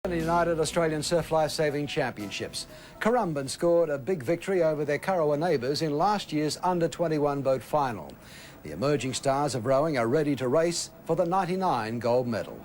United Australian Surf Life Saving Championships. Currumbin scored a big victory over their Kurrawa neighbours in last year's under-21 boat final. The emerging stars of rowing are ready to race for the 99 gold medal.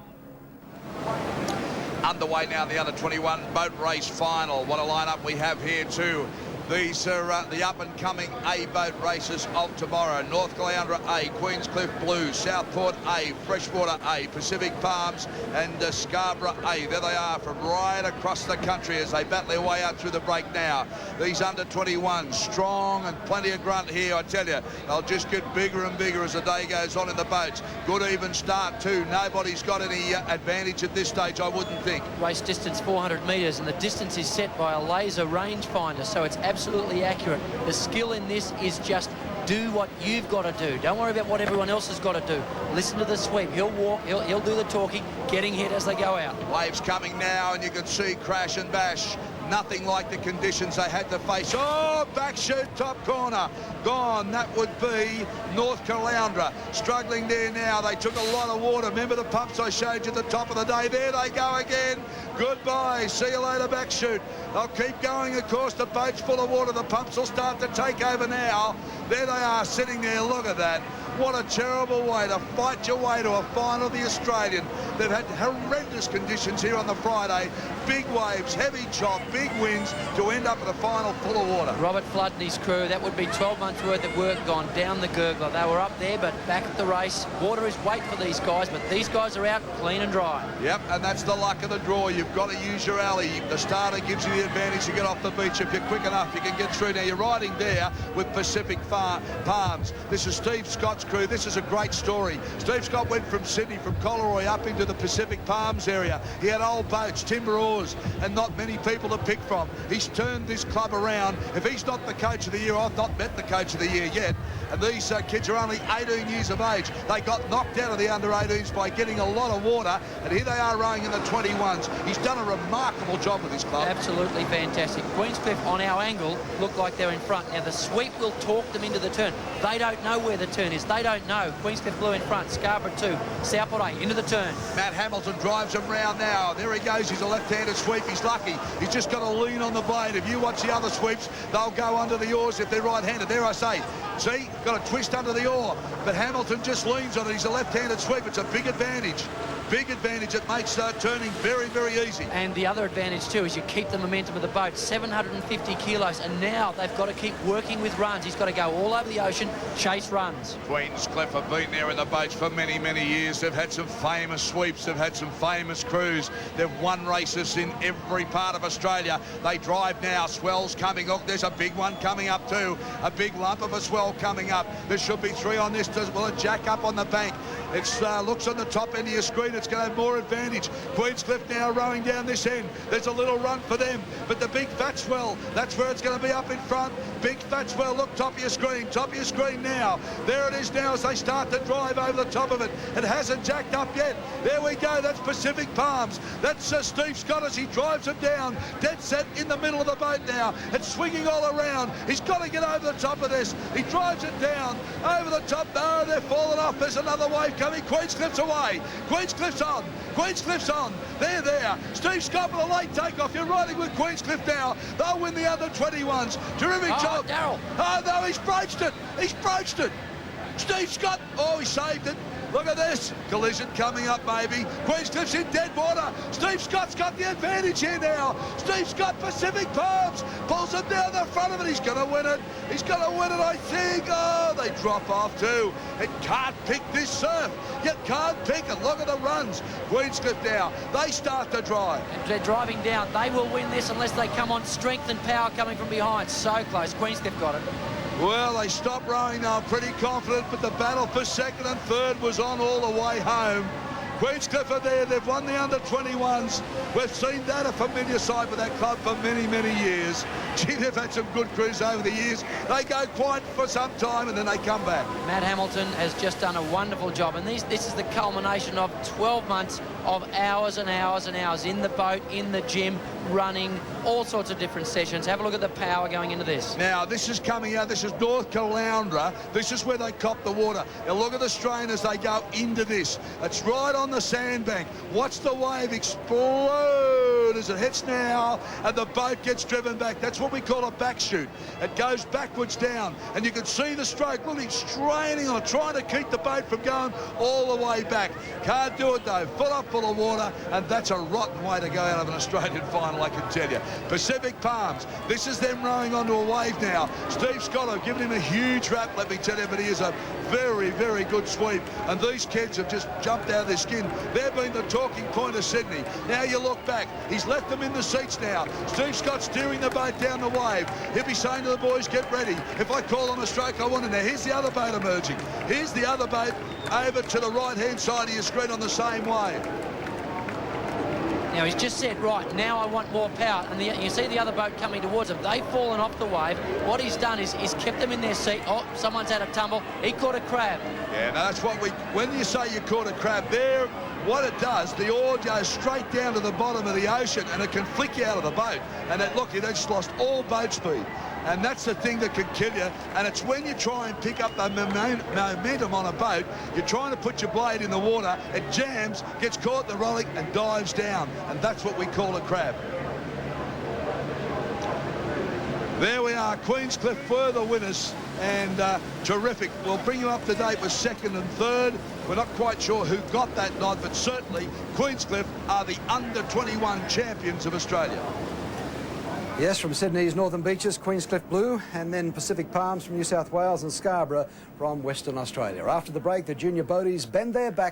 Underway now, the under-21 boat race final. What a lineup we have here too. These are the up-and-coming A-boat races of tomorrow. North Caloundra A, Queenscliff Blue, Southport A, Freshwater A, Pacific Palms and Scarborough A. There they are from right across the country as they battle their way out through the break now. These under-21, strong and plenty of grunt here, I tell you. They'll just get bigger and bigger as the day goes on in the boats. Good even start too. Nobody's got any advantage at this stage, I wouldn't think. Race distance 400 metres, and the distance is set by a laser rangefinder, so it's absolutely accurate. The skill in this is just do what you've got to do. Don't worry about what everyone else has got to do. Listen to the sweep. He'll walk, he'll do the talking, getting hit as they go out. Waves coming now, and you can see crash and bash. Nothing like the conditions they had to face. Oh, back shoot, top corner. Gone. That would be North Caloundra. Struggling there now. They took a lot of water. Remember the pumps I showed you at the top of the day? There they go again. Goodbye. See you later, back shoot. They'll keep going, of course. The boat's full of water. The pumps will start to take over now. There they are sitting there. Look at that. What a terrible way to fight your way to a final of the Australian. They've had horrendous conditions here on the Friday. Big waves, heavy chop, big winds to end up at a final full of water. Robert Flood and his crew, that would be 12 months worth of work gone down the gurgler. They were up there, but back at the race. Water is weight for these guys, but these guys are out clean and dry. Yep, and that's the luck of the draw. You've got to use your alley. The starter gives you the advantage to get off the beach. If you're quick enough, you can get through. Now, you're riding there with Pacific Palms. This is Steve Scott's crew. This is a great story. Steve Scott went from Sydney, from Collaroy, up into the Pacific Palms area. He had old boats, timber oars, and not many people to pick from. He's turned this club around. If he's not the coach of the year, I've not met the coach of the year yet. And these kids are only 18 years of age. They got knocked out of the under-18s by getting a lot of water, and here they are rowing in the 21s. He's done a remarkable job with this club. Absolutely fantastic. Queenscliff on our angle look like they're in front. Now the sweep will talk them into the turn. They don't know where the turn is. They don't know. Queenscliff Blue in front, Scarborough 2, Southport A into the turn. Matt Hamilton drives him round now. There he goes. He's a left-handed sweep. He's lucky. He's just got to lean on the blade. If you watch the other sweeps, they'll go under the oars if they're right-handed. There I say. See, got a twist under the oar, but Hamilton just leans on it. He's a left-handed sweep. It's a big advantage. Big advantage. It makes turning very, very easy. And the other advantage too is you keep the momentum of the boat. 750 kilos, and now they've got to keep working with runs. He's got to go all over the ocean, chase runs. Queenscliff have been there in the boats for many, many years. They've had some famous sweeps. They've had some famous crews. They've won races in every part of Australia. They drive now. Swells coming. Look, there's a big one coming up too. A big lump of a swell coming up. There should be three on this as well. A jack up on the bank. It looks on the top end of your screen. It's going to have more advantage. Queenscliff now rowing down this end. There's a little run for them, but the big fat swell, that's where it's going to be up in front. Big fat swell, look, top of your screen now. There it is now as they start to drive over the top of it. It hasn't jacked up yet. There we go, that's Pacific Palms. That's Steve Scott as he drives them down. Dead set in the middle of the boat now. It's swinging all around. He's got to get over the top of this. He drives it down over the top. No, they're falling off. There's another wave coming. Queenscliff's away. Queenscliff's on. Queenscliff's on. They're there. Steve Scott with a late takeoff. You're riding with Queenscliff now. They'll win the under-21s. Terrific job. Darryl. Oh, no, he's broached it. He's broached it. Steve Scott. Oh, he saved it. Look at this. Collision coming up, maybe. Queenscliff's in dead water. Steve Scott's got the advantage here now. Steve Scott, Pacific Palms, pulls him down the front of it. He's going to win it. He's going to win it, I think. Oh, they drop off too. It can't pick this surf. You can't pick it. Look at the runs. Queenscliff now. They start to drive. And they're driving down. They will win this unless they come on strength and power coming from behind. So close. Queenscliff got it. Well, they stopped rowing. They were pretty confident, but the battle for second and third was on all the way home. Queenscliff are there. They've won the under-21s. We've seen that, a familiar side for that club for many, many years. Gee, they've had some good crews over the years. They go quiet for some time and then they come back. Matt Hamilton has just done a wonderful job, and this is the culmination of 12 months of hours and hours and hours in the boat, in the gym, running, all sorts of different sessions. Have a look at the power going into this. Now, this is coming out. This is North Caloundra. This is where they cop the water. Now, look at the strain as they go into this. It's right on the sandbank. Watch the wave explode as it hits now, and the boat gets driven back. That's what we call a back shoot. It goes backwards down, and you can see the stroke looking, straining on, trying to keep the boat from going all the way back. Can't do it though, full of water, and that's a rotten way to go out of an Australian final, I can tell you. Pacific Palms, this is them rowing onto a wave now. Steve Scott, I've given him a huge rap, let me tell you, but he is a very, very good sweep, and these kids have just jumped out of their skin. They've been the talking point of Sydney. Now you look back, he's left them in the seats now. Steve Scott steering the boat down the wave. He'll be saying to the boys, get ready. If I call on a stroke, I want it. Now here's the other boat emerging. Here's the other boat over to the right-hand side of your screen on the same wave. Now, he's just said, right, now I want more power. And you see the other boat coming towards him. They've fallen off the wave. What he's done is kept them in their seat. Oh, someone's had a tumble. He caught a crab. Yeah, no, that's what when you say you caught a crab there, what it does, the oar goes straight down to the bottom of the ocean, and it can flick you out of the boat. And look, you just lost all boat speed. And that's the thing that can kill you. And it's when you try and pick up the momentum on a boat, you're trying to put your blade in the water, it jams, gets caught in the rolling and dives down. And that's what we call a crab. There we are, Queenscliff were the winners, and terrific. We'll bring you up to date with second and third. We're not quite sure who got that nod, but certainly Queenscliff are the under-21 champions of Australia. Yes, from Sydney's Northern Beaches, Queenscliff Blue, and then Pacific Palms from New South Wales and Scarborough from Western Australia. After the break, the junior boaties bend their back